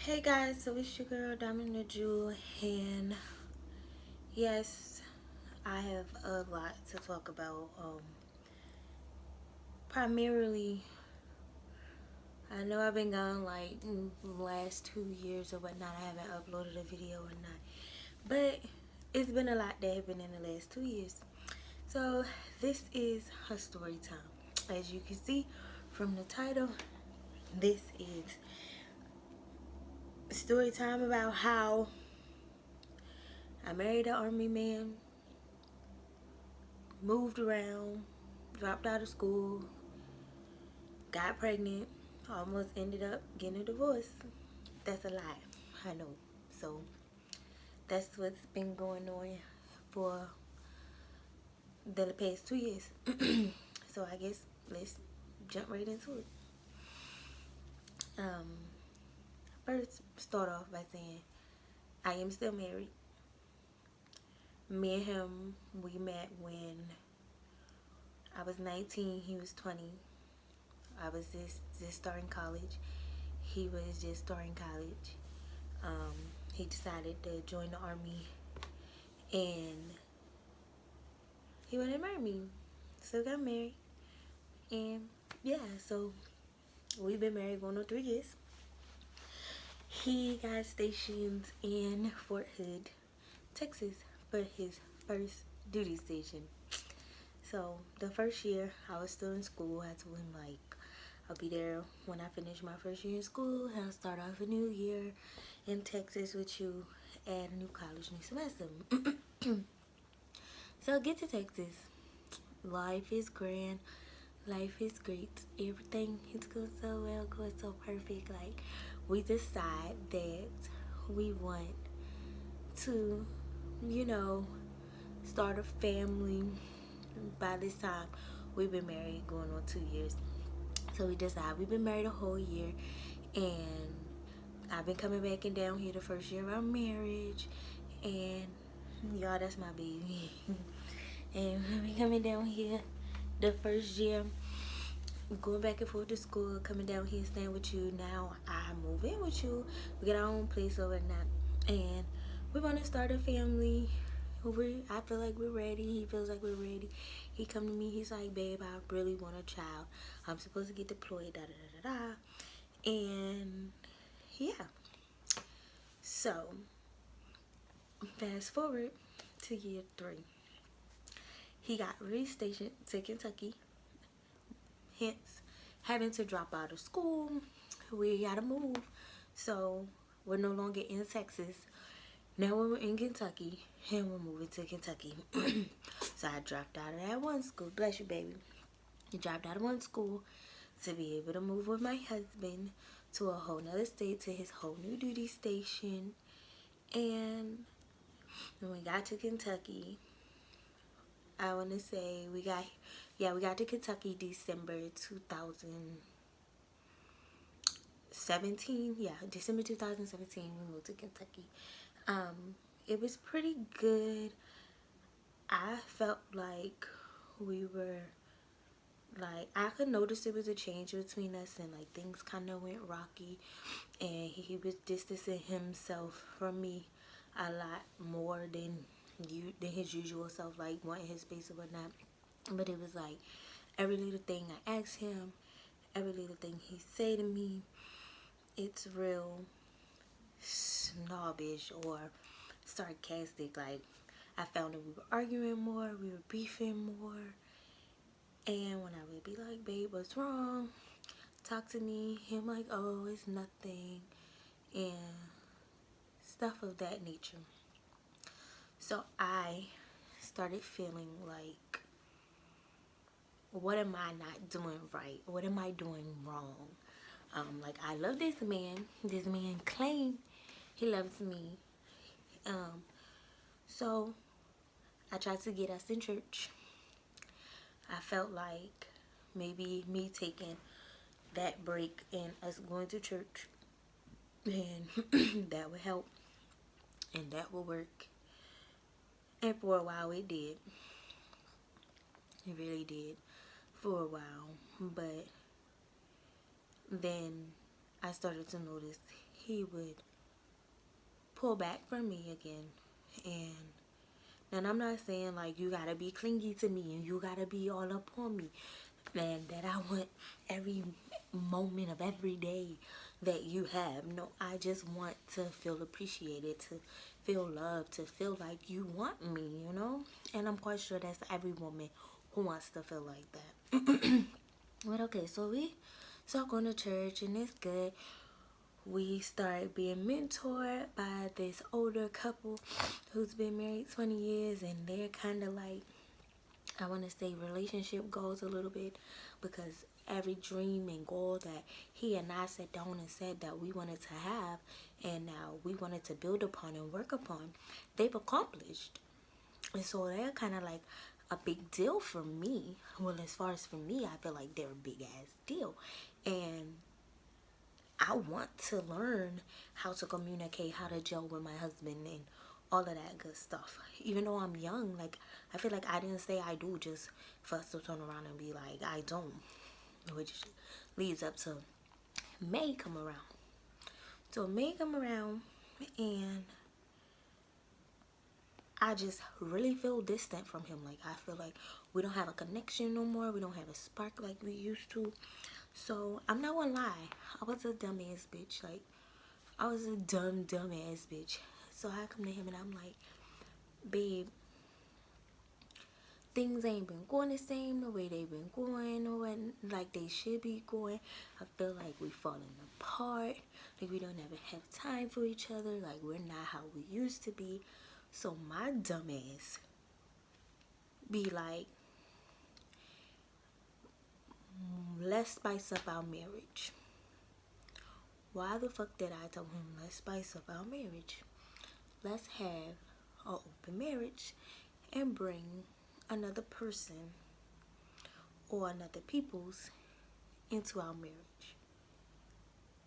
Hey guys, so it's your girl Diamond the Jewel, and yes, I have a lot to talk about. Primarily, I know I've been gone like the last 2 years or whatnot. I haven't uploaded a video or not, but it's been a lot that happened in the last 2 years. So this is her story time. As you can see from the title, this is story time about how I married an army man, moved around, dropped out of school, got pregnant, almost ended up getting a divorce. That's a lie, I know. So that's what's been going on for the past 2 years. So I guess let's jump right into it. Um, First, start off by saying I am still married. Me and him, we met when I was 19, he was 20. I was just starting college. He was just starting college. Um, he decided to join the army, and he wanted to marry me. So got married, and yeah, so we've been married going on 3 years. He got stationed in Fort Hood, Texas for his first duty station. So the first year I was still in school, I told him like I'll be there when I finish my first year in school. I'll start off a new year in Texas with you at a new college, new semester. So get to Texas. Life is grand. Life is great. Everything is going so well, going so perfect. Like we decide that we want to, you know, start a family. By this time, we've been married going on 2 years. So we decide we've been married a whole year, and I've been coming back and down here the first year of our marriage, and y'all, that's my baby. And we've been coming down here the first year, going back and forth to school, coming down here, staying with you. Now I move in with you. We get our own place or whatnot, and we want to start a family. I feel like we're ready. He feels like we're ready. He come to me. He's like, babe, I really want a child. I'm supposed to get deployed. Da da da da da. And yeah. So fast forward to year 3. He got restationed to Kentucky. Hence, having to drop out of school. We gotta move. So we're no longer in Texas. Now we're in Kentucky, and we're moving to Kentucky. So I dropped out of that one school. Bless you, baby. I dropped out of one school to be able to move with my husband to a whole nother state, to his whole new duty station. And when we got to Kentucky, I want to say we got to Kentucky December 2017. Yeah, December 2017, we moved to Kentucky. It was pretty good. I felt like we were, like, I could notice it was a change between us, and like things kind of went rocky, and he was distancing himself from me a lot more than his usual self, like wanting his space or whatnot. But it was like every little thing I asked him, every little thing he say to me, it's real snobbish or sarcastic. Like I found that we were arguing more, we were beefing more, and when I would be like, babe, what's wrong? Talk to me. Him like, oh, it's nothing, and stuff of that nature. So I started feeling like, what am I not doing right? What am I doing wrong? Like I love this man. This man claims he loves me. So I tried to get us in church. I felt like maybe me taking that break and us going to church, and that would help, and that would work. And for a while it did. It really did for a while. But then I started to notice he would pull back from me again. And I'm not saying like you gotta be clingy to me and you gotta be all up on me and that I want every moment of every day that you have. No, I just want to feel appreciated, to feel loved, to feel like you want me, you know? And I'm quite sure that's every woman who wants to feel like that. But okay, so we start going to church and it's good. We start being mentored by this older couple who's been married 20 years, and they're kind of like, I want to say, relationship goals a little bit, because every dream and goal that he and I sat down and said that we wanted to have and now we wanted to build upon and work upon, they've accomplished. And so they're kind of like a big deal for me. Well, as far as for me, I feel like they're a big ass deal. And I want to learn how to communicate, how to gel with my husband and all of that good stuff. Even though I'm young, like, I feel like I didn't say I do just for us to turn around and be like, I don't. Which leads up to May come around. So May come around and I just really feel distant from him. Like, I feel like we don't have a connection no more. We don't have a spark like we used to. So I'm not gonna lie, I was a dumb ass bitch. Like, I was a dumb ass bitch. So I come to him and I'm like, babe, things ain't been going the same the way they've been going or when, like they should be going. I feel like we falling apart. Like we don't ever have time for each other. Like we're not how we used to be. So my dumb ass be like, let's spice up our marriage. Why the fuck did I tell him let's spice up our marriage? Let's have an open marriage and bring another person or another people's into our marriage.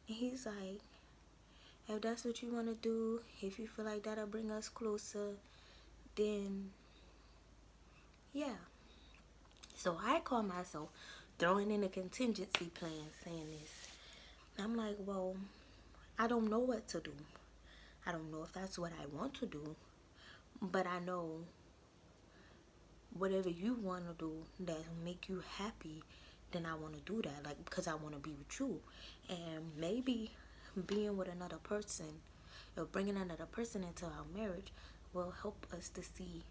And he's like, if that's what you want to do, if you feel like that'll bring us closer, then yeah. So I call myself throwing in a contingency plan saying this. I'm like, well, I don't know what to do. I don't know if that's what I want to do, but I know whatever you want to do that make you happy, then I want to do that, like, because I want to be with you. And maybe being with another person or bringing another person into our marriage will help us to see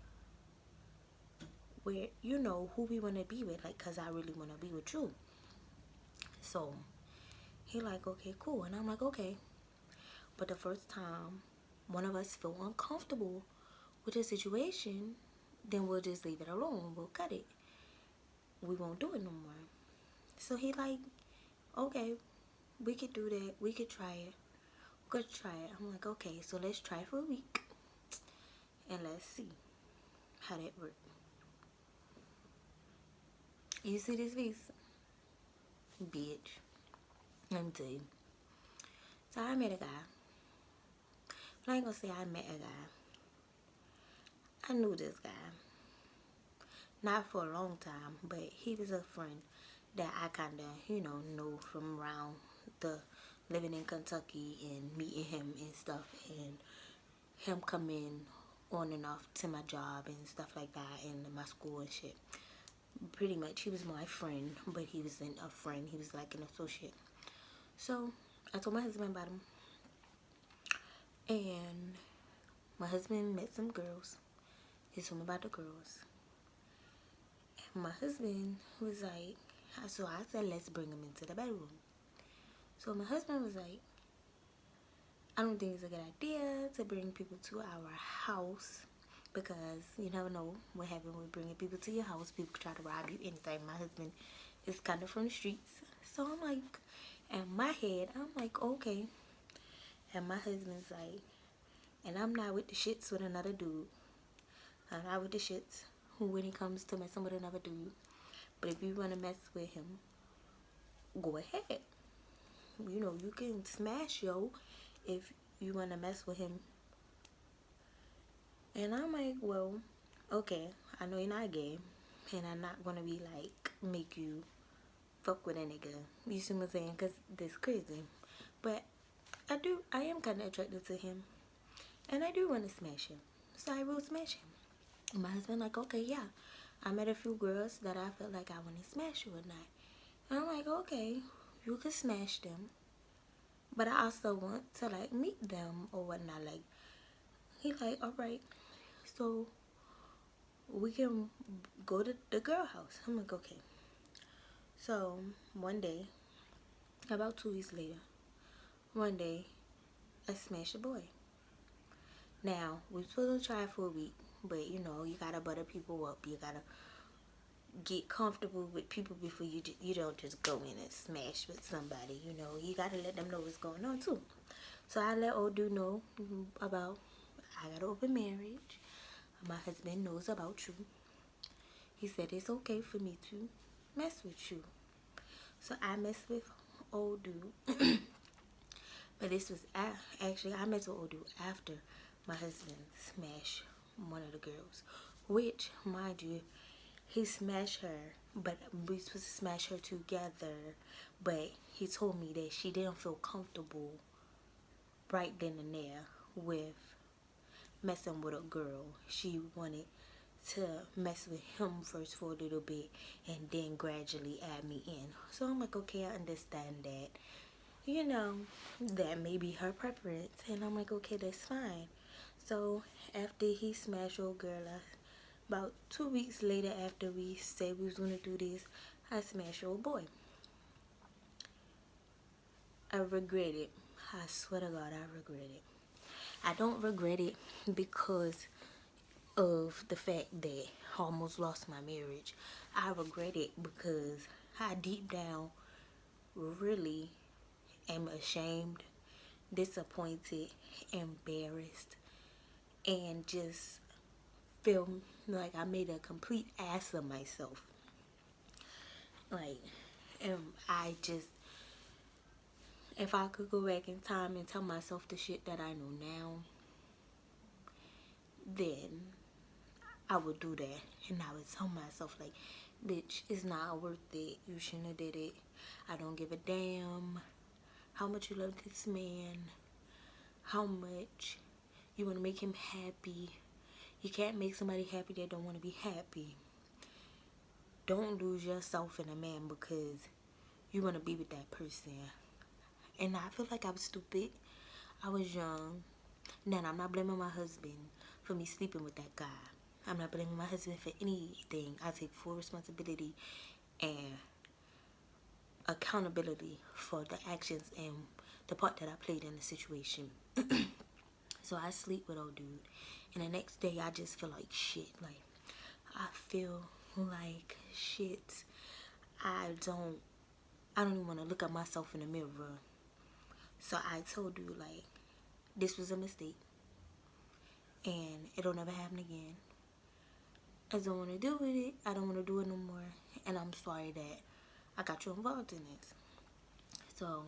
where, you know, who we want to be with, like, because I really want to be with you. So he like, okay, cool. And I'm like, okay, but the first time one of us feel uncomfortable with the situation, then we'll just leave it alone. We'll cut it. We won't do it no more. So he like, okay, we could do that. We could try it. We could try it. I'm like, okay, so let's try for a week and let's see how that works. You see this face? Bitch. Let me tell you. So I met a guy. But I ain't gonna say I met a guy. I knew this guy. Not for a long time, but he was a friend that I kind of, you know from around the living in Kentucky and meeting him and stuff, and him coming on and off to my job and stuff like that, and my school and shit. Pretty much, he was my friend, but he wasn't a friend. He was like an associate. So I told my husband about him, and my husband met some girls. He told me about the girls. My husband was like, so I said, let's bring him into the bedroom. So my husband was like, I don't think it's a good idea to bring people to our house because you never know what happens with bringing people to your house. People try to rob you anything. My husband is kind of from the streets. So I'm like, in my head, I'm like, okay. And my husband's like, and I'm not with the shits with another dude. I'm not with the shits when it comes to messing with another dude. But if you want to mess with him, go ahead. You know, you can smash yo if you want to mess with him. And I'm like, well, okay, I know you're not gay, and I'm not going to be like, make you fuck with a nigga. You see what I'm saying? Because that's crazy. But I am kind of attracted to him. And I do want to smash him. So I will smash him. My husband like, okay, yeah. I met a few girls that I felt like I want to smash or not. And I'm like, okay, you can smash them. But I also want to like meet them or whatnot. Like, he's like, alright, so we can go to the girl house. I'm like, okay. So one day, about 2 weeks later, one day, I smashed a boy. Now, we were supposed to try for a week, but you know, you gotta butter people up. You gotta get comfortable with people before you don't just go in and smash with somebody. You know, you gotta let them know what's going on too. So I let old dude know about I got an open marriage. My husband knows about you. He said it's okay for me to mess with you. So I messed with old dude. But this was actually I messed with old dude after my husband smashed one of the girls, which, mind you, he smashed her, but we supposed to smash her together. But he told me that she didn't feel comfortable right then and there with messing with a girl. She wanted to mess with him first for a little bit and then gradually add me in. So I'm like, okay, I understand that. You know, that may be her preference. And I'm like, okay, that's fine. So after he smashed old girl, about 2 weeks later after we said we was going to do this, I smashed old boy. I regret it. I swear to God, I regret it. I don't regret it because of the fact that I almost lost my marriage. I regret it because I deep down really am ashamed, disappointed, embarrassed, and just feel like I made a complete ass of myself. Like, and I just, if I could go back in time and tell myself the shit that I know now, then I would do that. And I would tell myself, like, bitch, it's not worth it. You shouldn't have did it. I don't give a damn how much you love this man, how much you want to make him happy. You can't make somebody happy that don't want to be happy. Don't lose yourself in a man because you want to be with that person. And I feel like I was stupid. I was young. Now, I'm not blaming my husband for me sleeping with that guy. I'm not blaming my husband for anything. I take full responsibility and accountability for the actions and the part that I played in the situation. So I sleep with old dude, and the next day I just feel like shit. Like, I feel like shit. I don't even want to look at myself in the mirror. So I told you, like, this was a mistake and it'll never happen again. I don't want to deal with it. I don't want to do it no more. And I'm sorry that I got you involved in this. So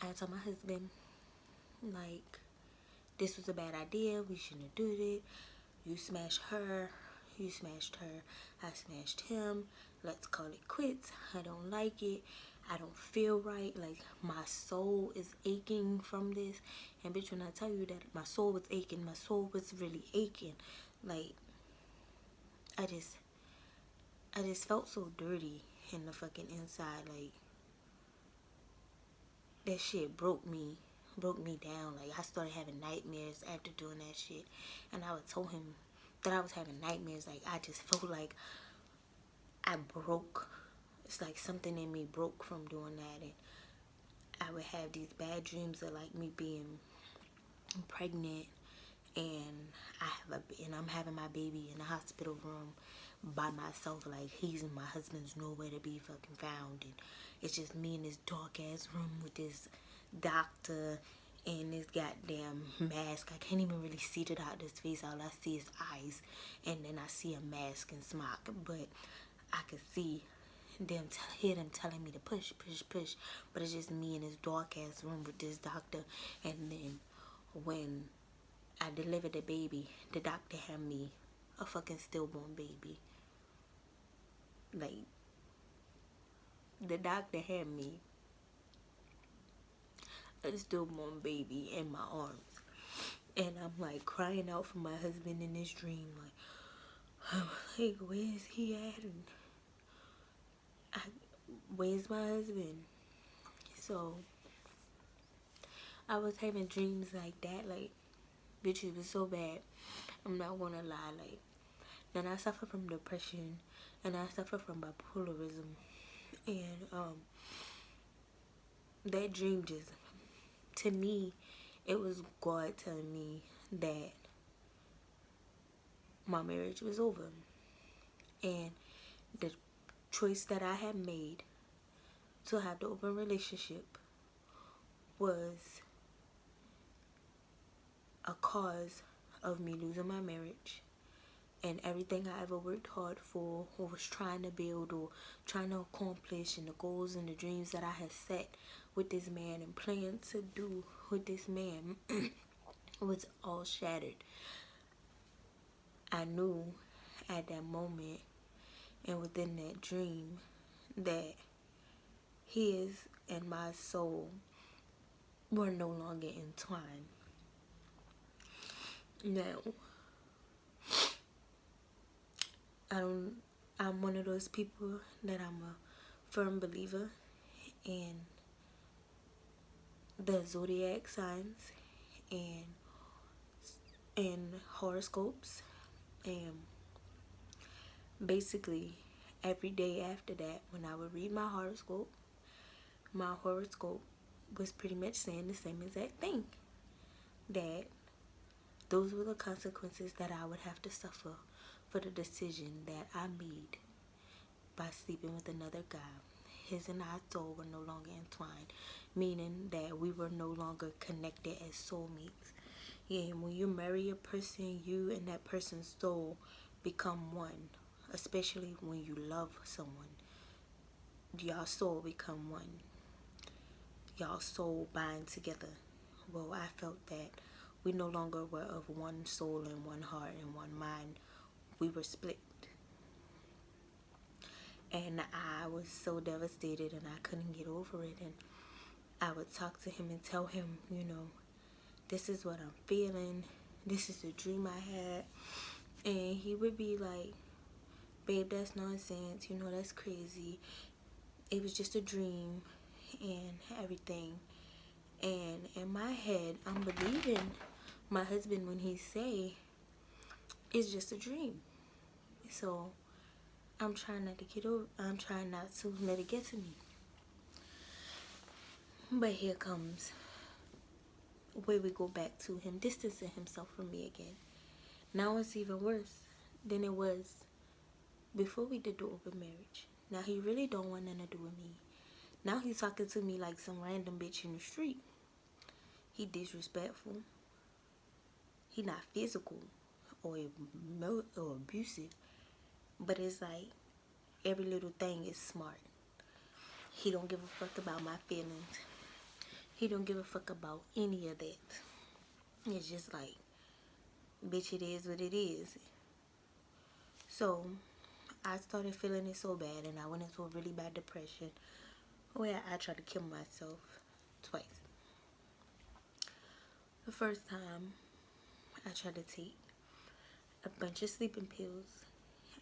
I told my husband, like, this was a bad idea. We shouldn't have done it. You smashed her. You smashed her. I smashed him. Let's call it quits. I don't like it. I don't feel right. Like, my soul is aching from this. And bitch, when I tell you that my soul was aching, my soul was really aching. Like, I just felt so dirty in the fucking inside. Like, that shit broke me down. Like, I started having nightmares after doing that shit. And I would tell him that I was having nightmares. Like, I just felt like I broke. It's like something in me broke from doing that. And I would have these bad dreams of like me being pregnant, and I'm having my baby in the hospital room by myself. Like, my husband's nowhere to be fucking found, and it's just me in this dark ass room with this doctor and this goddamn mask. I can't even really see the doctor's face. All I see is eyes, and then I see a mask and smock. But I could see hear them telling me to push, push, push. But it's just me in this dark ass room with this doctor. And then when I delivered the baby, the doctor had me a fucking stillborn baby. Like, the doctor had me a stillborn baby in my arms. And I'm like crying out for my husband in this dream, like where's he at? And where's my husband? So I was having dreams like that, like, bitch, it was so bad. I'm not gonna lie, like, then I suffer from depression, and I suffer from bipolarism, and that dream just, to me, it was God telling me that my marriage was over, and the choice that I had made to have the open relationship was a cause of me losing my marriage and everything I ever worked hard for or was trying to build or trying to accomplish, and the goals and the dreams that I had set with this man and planned to do with this man was all shattered. I knew at that moment and within that dream that his and my soul were no longer entwined. Now, I'm one of those people that I'm a firm believer in the zodiac signs and horoscopes, and basically every day after that, when I would read my horoscope was pretty much saying the same exact thing, that those were the consequences that I would have to suffer for the decision that I made by sleeping with another guy. His and our soul were no longer entwined, meaning that we were no longer connected as soulmates. Yeah, and when you marry a person, you and that person's soul become one, especially when you love someone. Y'all soul become one. Y'all soul bind together. Well, I felt that we no longer were of one soul and one heart and one mind. We were split. And I was so devastated and I couldn't get over it. And I would talk to him and tell him, this is what I'm feeling. This is the dream I had. And he would be like, babe, that's nonsense. That's crazy. It was just a dream and everything. And in my head, I'm believing my husband when he say it's just a dream. So I'm trying not to let it get to me. But here comes where we go back to him distancing himself from me again. Now it's even worse than it was before we did the open marriage. Now he really don't want nothing to do with me. Now he's talking to me like some random bitch in the street. He disrespectful. He not physical or abusive. But it's like every little thing is smart. He don't give a fuck about my feelings. He don't give a fuck about any of that. It's just like, bitch, it is what it is. So I started feeling it so bad, and I went into a really bad depression where I tried to kill myself twice. The first time, I tried to take a bunch of sleeping pills,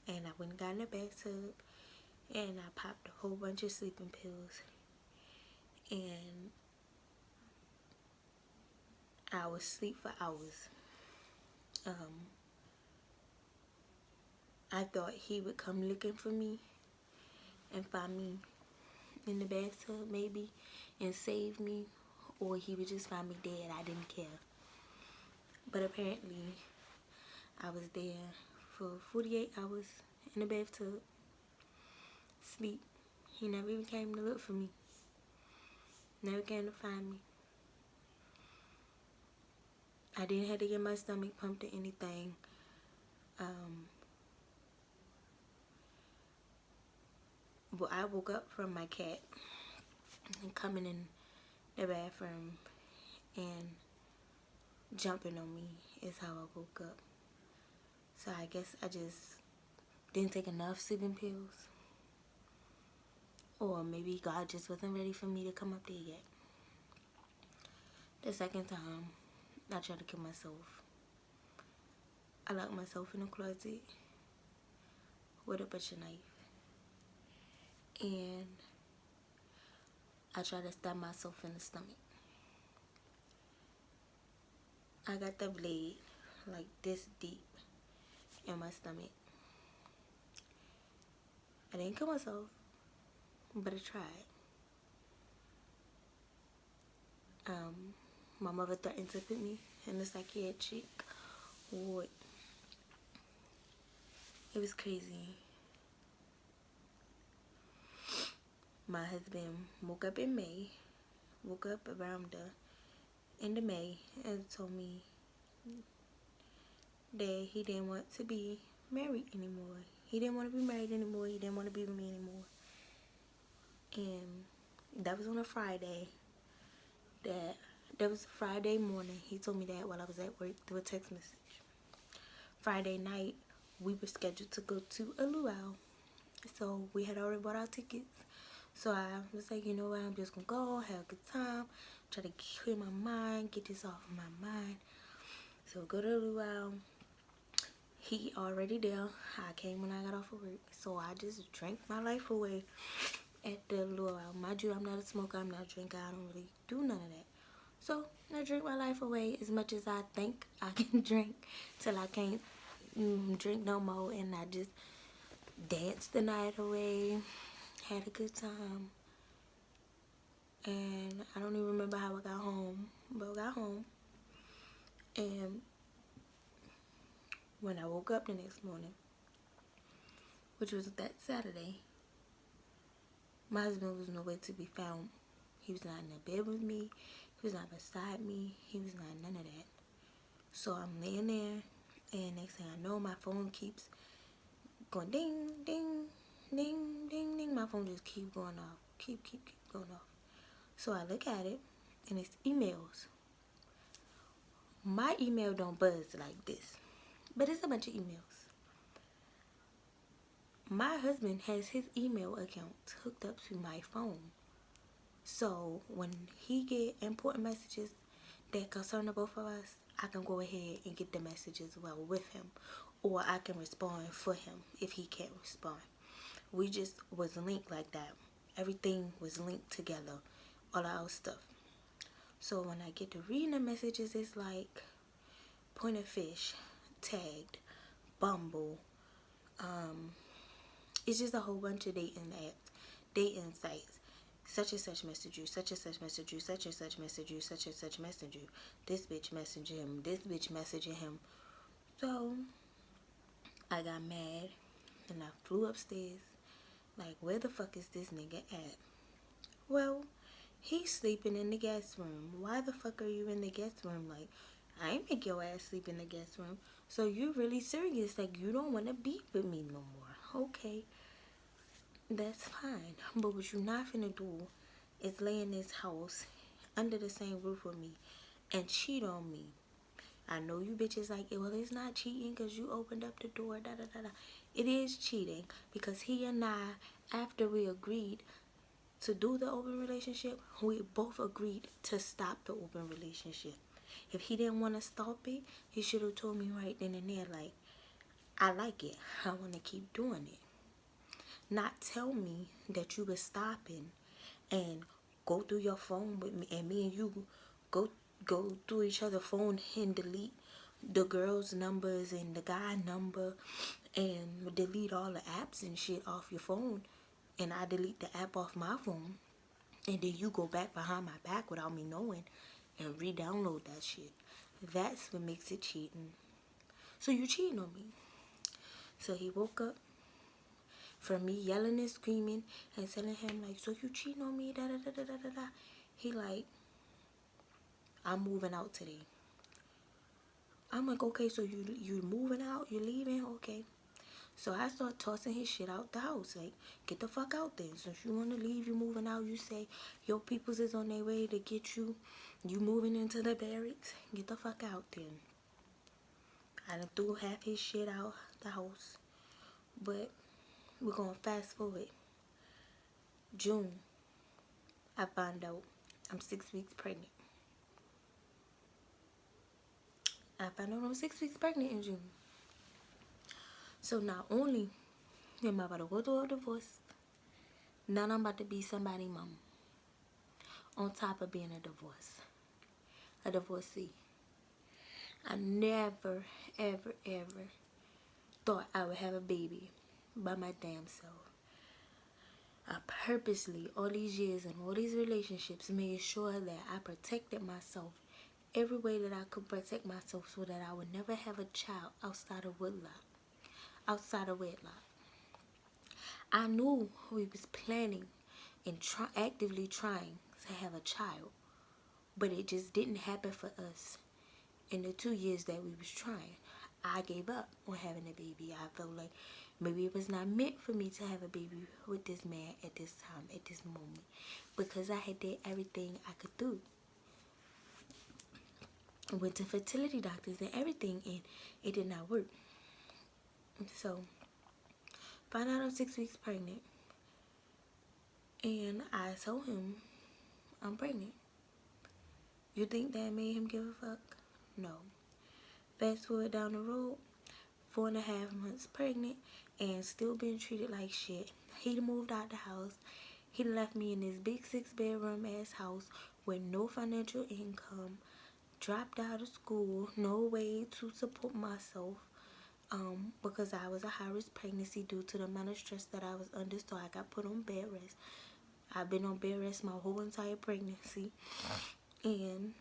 and I went and got in the bathtub, and I popped a whole bunch of sleeping pills, and I would sleep for hours. I thought he would come looking for me and find me in the bathtub maybe and save me, or he would just find me dead. I didn't care. But apparently I was there for 48 hours in the bathtub, sleep. He never even came to look for me. Never came to find me. I didn't have to get my stomach pumped or anything. But I woke up from my cat and coming in the bathroom and jumping on me is how I woke up. So I guess I just didn't take enough sleeping pills. Or maybe God just wasn't ready for me to come up there yet. The second time, I tried to kill myself. I locked myself in a closet with a butcher knife. And I tried to stab myself in the stomach. I got the blade like this deep in my stomach. I didn't kill myself, but I tried. My mother threatened to put me in the psychiatric ward. It was crazy. My husband woke up around the end of May, and told me that he didn't want to be married anymore. He didn't want to be married anymore. He didn't want to be with me anymore. And that was on a Friday. That was Friday morning. He told me that while I was at work through a text message. Friday night, we were scheduled to go to a luau. So we had already bought our tickets. So I was like, you know what, I'm just gonna go, have a good time, try to clear my mind, get this off of my mind. So go to the luau. He already there. I came when I got off of work. So I just drank my life away at the luau. Mind you, I'm not a smoker, I'm not a drinker, I don't really do none of that. So I drink my life away as much as I think I can drink till I can't drink no more. And I just danced the night away, had a good time. And I don't even remember how I got home, but I got home. And when I woke up the next morning, which was that Saturday, my husband was nowhere to be found. He was not in the bed with me. He was not beside me. He was not none of that. So I'm laying there, and next thing I know, my phone keeps going ding, ding, ding, ding, ding. My phone just keep going off. Keep going off. So I look at it, and it's emails. My email don't buzz like this, but it's a bunch of emails. My husband has his email account hooked up to my phone. So when he get important messages that concern the both of us, I can go ahead and get the messages well with him, or I can respond for him if he can't respond. We just was linked like that. Everything was linked together, all our stuff. So when I get to reading the messages, it's like Point of Fish, Tagged, Bumble. It's just a whole bunch of dating apps, dating sites. Such and such message you, such and such message you, such and such message you, such and such message you. This bitch messaging him, this bitch messaging him. So I got mad and I flew upstairs. Like, where the fuck is this nigga at? Well, he's sleeping in the guest room. Why the fuck are you in the guest room? Like, I ain't make your ass sleep in the guest room. So you really serious? Like, you don't want to be with me no more. Okay, that's fine. But what you not finna do is lay in this house under the same roof with me and cheat on me. I know you bitches like, well, it's not cheating because you opened up the door, da da da da. It is cheating because he and I, after we agreed to do the open relationship, we both agreed to stop the open relationship. If he didn't want to stop it, he should have told me right then and there, like, I like it, I want to keep doing it. Not tell me that you were stopping and go through your phone with me, and me and you go through each other's phone and delete the girl's numbers and the guy number and delete all the apps and shit off your phone, and I delete the app off my phone, and then you go back behind my back without me knowing and re-download that shit. That's what makes it cheating. So you cheating on me. So he woke up from me yelling and screaming and telling him like, so you cheating on me, da da da da da da da. He like, I'm moving out today. I'm like, okay, so you moving out, you leaving, okay. So I start tossing his shit out the house. Like, get the fuck out there. Since you want to leave, you moving out, you say your peoples is on their way to get you. You moving into the barracks. Get the fuck out there. I done threw half his shit out the house. But we're going to fast forward. June, I find out I'm 6 weeks pregnant. I found out I'm 6 weeks pregnant in June. So not only am I about to go through a divorce, now I'm about to be somebody's mom. On top of being a divorcee. I never, ever, ever thought I would have a baby by my damn self. I purposely, all these years and all these relationships, made sure that I protected myself every way that I could protect myself so that I would never have a child outside of wedlock. I knew we was planning and actively trying to have a child, but it just didn't happen for us. In the 2 years that we was trying, I gave up on having a baby. I felt like maybe it was not meant for me to have a baby with this man at this time, at this moment, because I had did everything I could do. I went to fertility doctors and everything, and it did not work. So, found out I'm 6 weeks pregnant, and I told him I'm pregnant. You think that made him give a fuck? No. Fast forward down the road, 4.5 months pregnant and still being treated like shit. He moved out the house. He left me in this big 6-bedroom ass house with no financial income. Dropped out of school, no way to support myself. Because I was a high risk pregnancy due to the amount of stress that I was under, so I got put on bed rest. I've been on bed rest my whole entire pregnancy. And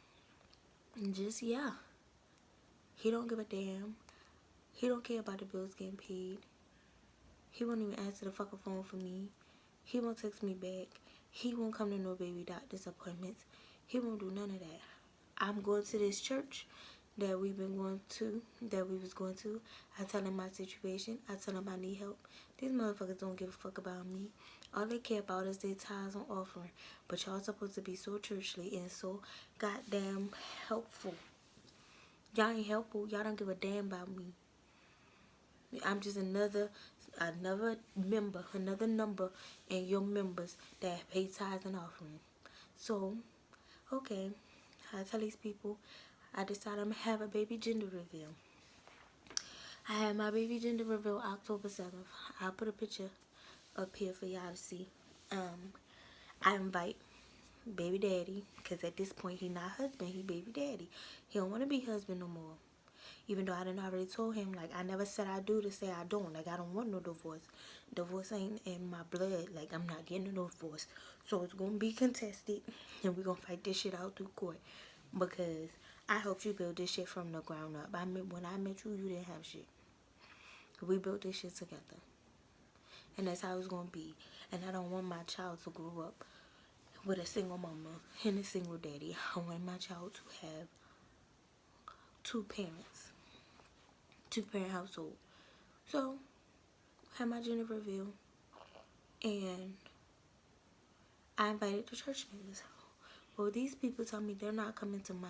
just, yeah. He don't give a damn. He don't care about the bills getting paid. He won't even answer the fucking phone for me. He won't text me back. He won't come to no baby doctor's appointments. He won't do none of that. I'm going to this church that we was going to. I tell him my situation. I tell him I need help. These motherfuckers don't give a fuck about me. All they care about is their tithes and offering. But y'all supposed to be so churchly and so goddamn helpful. Y'all ain't helpful. Y'all don't give a damn about me. I'm just another member, another number in your members that pay tithes and offering. So, okay, I tell these people, I decided I'm gonna have a baby gender reveal. I had my baby gender reveal October 7th. I'll put a picture up here for y'all to see. I invite baby daddy, because at this point he not husband, he baby daddy. He don't want to be husband no more. Even though I done already told him, like, I never said I do to say I don't. Like, I don't want no divorce. Divorce ain't in my blood. Like, I'm not getting a divorce. So it's going to be contested. And we're going to fight this shit out through court. Because I helped you build this shit from the ground up. When I met you, you didn't have shit. We built this shit together. And that's how it's going to be. And I don't want my child to grow up with a single mama and a single daddy. I want my child to have 2 parents. 2-parent household. So, had my gender reveal, and I invited the church members. Well, these people tell me they're not coming to my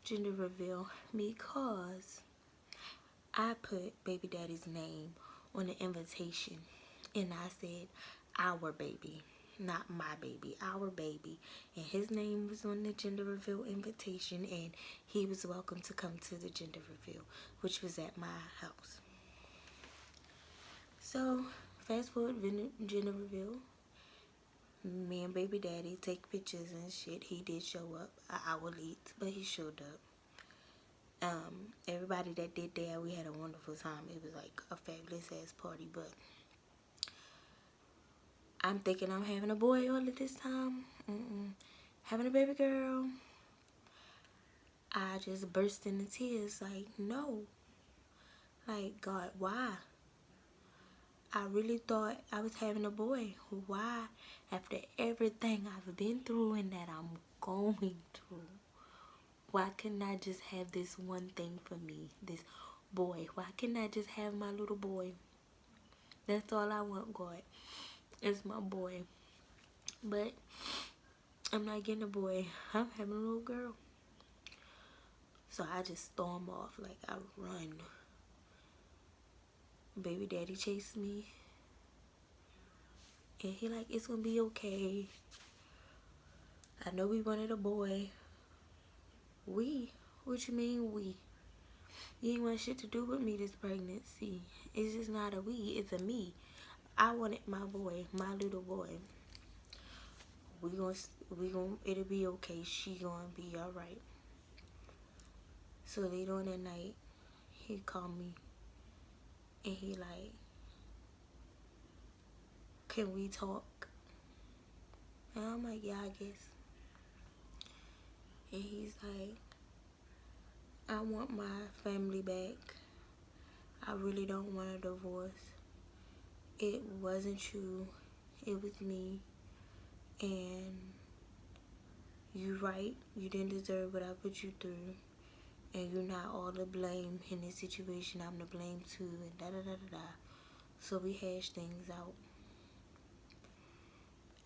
gender reveal because I put baby daddy's name on the invitation, and I said our baby, not my baby, our baby, and his name was on the gender reveal invitation, and he was welcome to come to the gender reveal, which was at my house. So, fast forward, gender reveal. Me and baby daddy take pictures and shit. He did show up an hour late, but he showed up. Everybody that did there, we had a wonderful time. It was like a fabulous ass party, but I'm thinking I'm having a boy all of this time. Having a baby girl. I just burst into tears, like, no. Like, God, why? I really thought I was having a boy. Why? After everything I've been through and that I'm going through, why couldn't I just have this one thing for me? This boy. Why couldn't I just have my little boy? That's all I want, God. It's my boy. But I'm not getting a boy. I'm having a little girl. So I just storm off. Like, I run. Baby daddy chased me. And he like, it's gonna be okay. I know we wanted a boy. We? What you mean we? You ain't want shit to do with me this pregnancy. It's just not a we, it's a me. I wanted my boy, my little boy. We gon' it'll be okay. She gonna be alright. So later on that night, he called me and he like, can we talk? And I'm like, yeah, I guess. And he's like, I want my family back. I really don't want a divorce. It wasn't you, it was me. And you right, you didn't deserve what I put you through. And you're not all to blame in this situation. I'm to blame too, and da da da da da. So we hashed things out.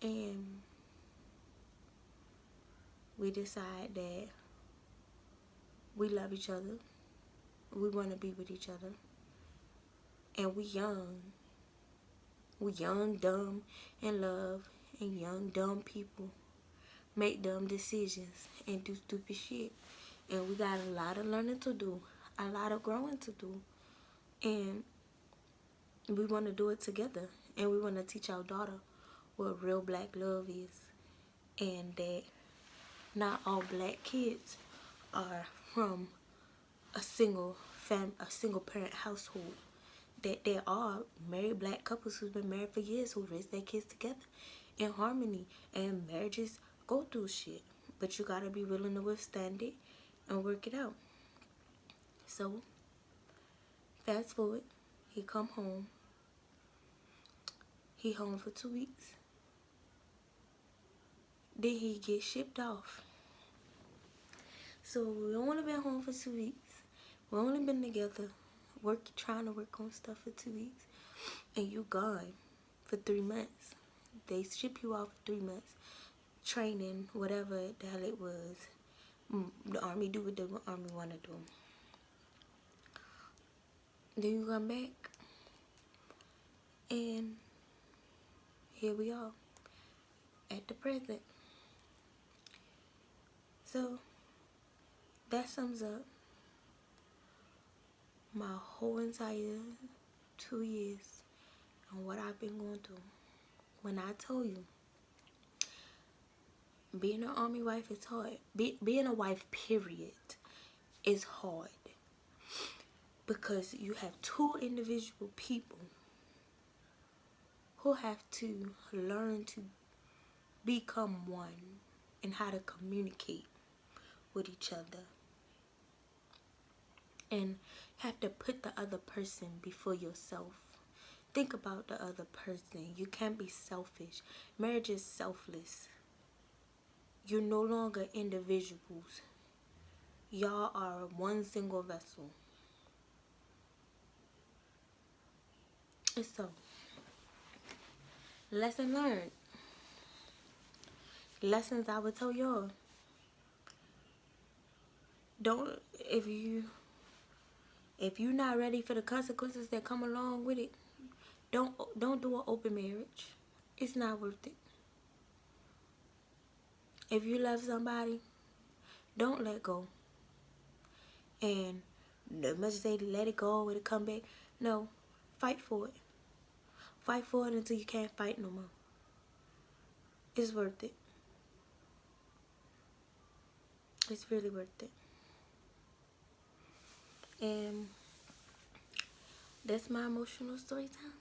And we decide that we love each other. We want to be with each other. And we young. We young, dumb, in love. And young, dumb people make dumb decisions and do stupid shit. And we got a lot of learning to do. A lot of growing to do. And we want to do it together. And we want to teach our daughter what real black love is. And that not all black kids are from a single parent household. That there are married black couples who've been married for years who raise their kids together in harmony. And marriages go through shit. But you gotta be willing to withstand it and work it out. So, fast forward, he come home. He home for 2 weeks. Then he get shipped off. So we only been home for 2 weeks. We only been together, trying to work on stuff for 2 weeks. And you gone for 3 months. They ship you off for 3 months. Training, whatever the hell it was. The army do what the army want to do. Then you come back. And here we are. At the present. So, that sums up my whole entire 2 years and what I've been going through. When I told you, being an army wife is hard. Being a wife, period, is hard. Because you have two individual people who have to learn to become one and how to communicate with each other. And have to put the other person before yourself. Think about the other person. You can't be selfish. Marriage is selfless. You're no longer individuals. Y'all are one single vessel. And so, lesson learned. Lessons I would tell y'all. Don't, if you're not ready for the consequences that come along with it, don't do an open marriage. It's not worth it. If you love somebody, don't let go. And as much as they let it go, it'll come back. No, fight for it. Fight for it until you can't fight no more. It's worth it. It's really worth it. And that's my emotional story time.